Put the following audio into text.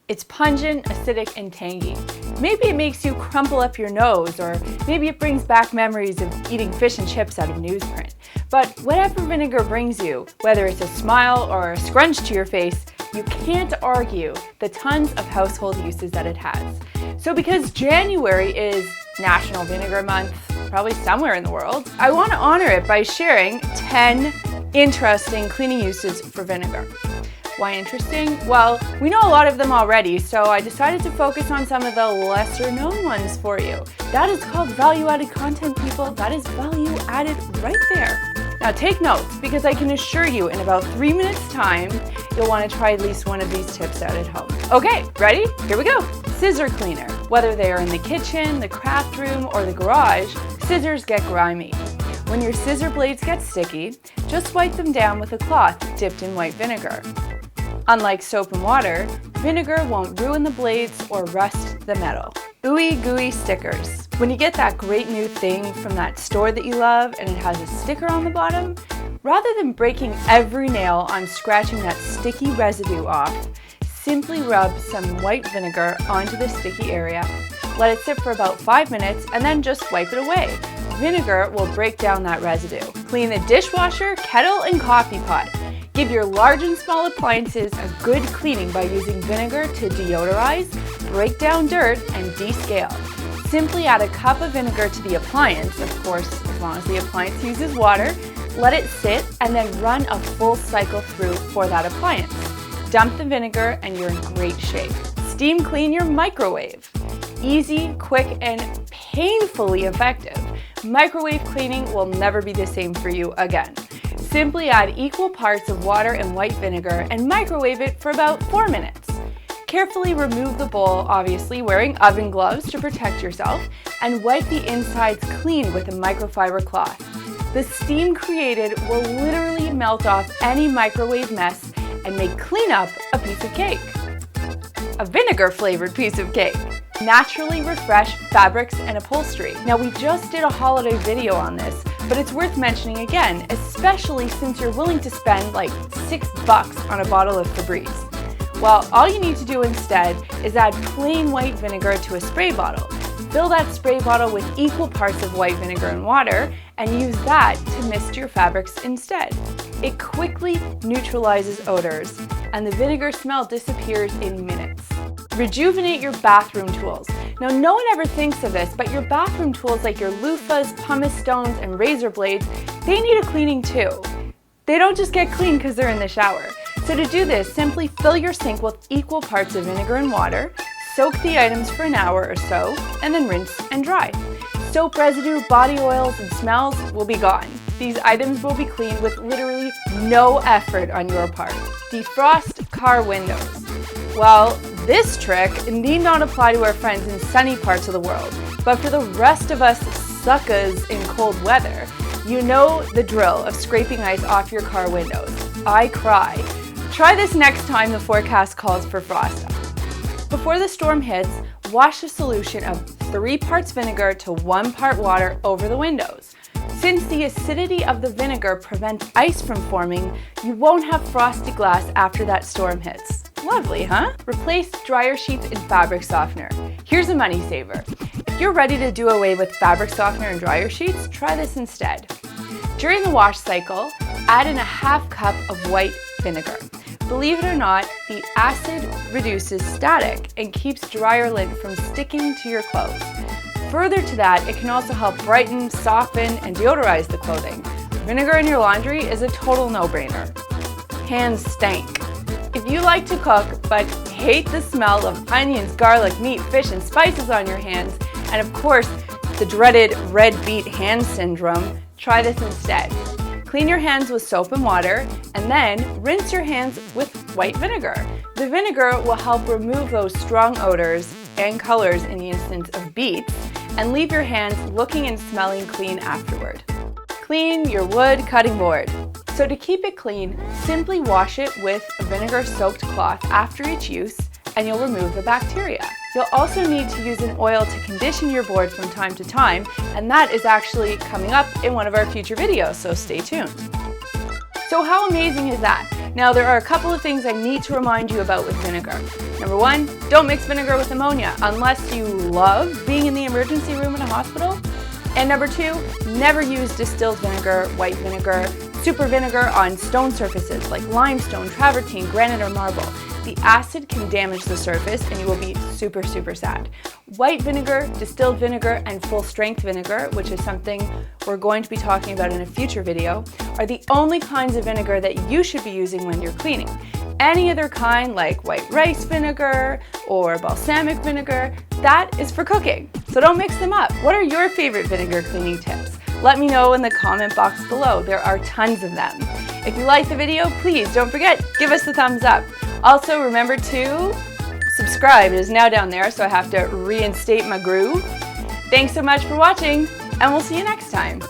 It's pungent, acidic, and tangy. Maybe it makes you crumple up your nose, or maybe it brings back memories of eating fish and chips out of newsprint. But whatever vinegar brings you, whether it's a smile or a scrunch to your face, you can't argue the tons of household uses that it has. So because January is National Vinegar Month, probably somewhere in the world, I want to honor it by sharing 10 interesting cleaning uses for vinegar. Why interesting? Well, we know a lot of them already, so I decided to focus on some of the lesser known ones for you. That is called value-added content, people. That is value added right there. Now take notes, because I can assure you in about 3 minutes time, you'll want to try at least one of these tips out at home. Okay, ready? Here we go. Scissor cleaner. Whether they are in the kitchen, the craft room, or the garage, scissors get grimy. When your scissor blades get sticky, just wipe them down with a cloth dipped in white vinegar. Unlike soap and water, vinegar won't ruin the blades or rust the metal. Ooey gooey stickers. When you get that great new thing from that store that you love and it has a sticker on the bottom, rather than breaking every nail on scratching that sticky residue off, simply rub some white vinegar onto the sticky area. Let it sit for about 5 minutes and then just wipe it away. Vinegar will break down that residue. Clean the dishwasher, kettle, and coffee pot. Give your large and small appliances a good cleaning by using vinegar to deodorize, break down dirt, and descale. Simply add a cup of vinegar to the appliance, of course, as long as the appliance uses water. Let it sit and then run a full cycle through for that appliance. Dump the vinegar and you're in great shape. Steam clean your microwave. Easy, quick, and painfully effective. Microwave cleaning will never be the same for you again. Simply add equal parts of water and white vinegar and microwave it for about 4 minutes. Carefully remove the bowl, obviously wearing oven gloves to protect yourself, and wipe the insides clean with a microfiber cloth. The steam created will literally melt off any microwave mess and make cleanup a piece of cake. A vinegar-flavored piece of cake. Naturally refresh fabrics and upholstery. Now we just did a holiday video on this, but it's worth mentioning again, especially since you're willing to spend like $6 on a bottle of Febreze. Well, all you need to do instead is add plain white vinegar to a spray bottle. Fill that spray bottle with equal parts of white vinegar and water and use that to mist your fabrics instead. It quickly neutralizes odors and the vinegar smell disappears in minutes. Rejuvenate your bathroom tools. Now, no one ever thinks of this, but your bathroom tools like your loofahs, pumice stones, and razor blades, they need a cleaning too. They don't just get clean because they're in the shower. So to do this, simply fill your sink with equal parts of vinegar and water, soak the items for an hour or so, and then rinse and dry. Soap residue, body oils, and smells will be gone. These items will be cleaned with literally no effort on your part. Defrost car windows. Well, this trick need not apply to our friends in sunny parts of the world, but for the rest of us suckers in cold weather, you know the drill of scraping ice off your car windows. I cry. Try this next time the forecast calls for frost. Before the storm hits, wash a solution of 3 parts vinegar to 1 part water over the windows. Since the acidity of the vinegar prevents ice from forming, you won't have frosty glass after that storm hits. Lovely, huh? Replace dryer sheets in fabric softener. Here's a money saver. If you're ready to do away with fabric softener and dryer sheets, try this instead. During the wash cycle, add in a ½ cup of white vinegar. Believe it or not, the acid reduces static and keeps dryer lint from sticking to your clothes. Further to that, it can also help brighten, soften, and deodorize the clothing. Vinegar in your laundry is a total no-brainer. Hands stank. If you like to cook but hate the smell of onions, garlic, meat, fish, and spices on your hands, and of course, the dreaded red beet hand syndrome, try this instead. Clean your hands with soap and water, and then rinse your hands with white vinegar. The vinegar will help remove those strong odors and colors in the instance of beets, and leave your hands looking and smelling clean afterward. Clean your wood cutting board. So to keep it clean, simply wash it with a vinegar-soaked cloth after each use, and you'll remove the bacteria. You'll also need to use an oil to condition your board from time to time, and that is actually coming up in one of our future videos, so stay tuned. So how amazing is that? Now, there are a couple of things I need to remind you about with vinegar. Number one, don't mix vinegar with ammonia unless you love being in the emergency room in a hospital. And number two, never use distilled vinegar, white vinegar, super vinegar on stone surfaces like limestone, travertine, granite, or marble. The acid can damage the surface and you will be super, super sad. White vinegar, distilled vinegar, and full strength vinegar, which is something we're going to be talking about in a future video, are the only kinds of vinegar that you should be using when you're cleaning. Any other kind, like white rice vinegar or balsamic vinegar, that is for cooking. So don't mix them up. What are your favorite vinegar cleaning tips? Let me know in the comment box below. There are tons of them. If you liked the video, please don't forget, give us a thumbs up. Also, remember to subscribe. It is now down there, so I have to reinstate my groove. Thanks so much for watching, and we'll see you next time.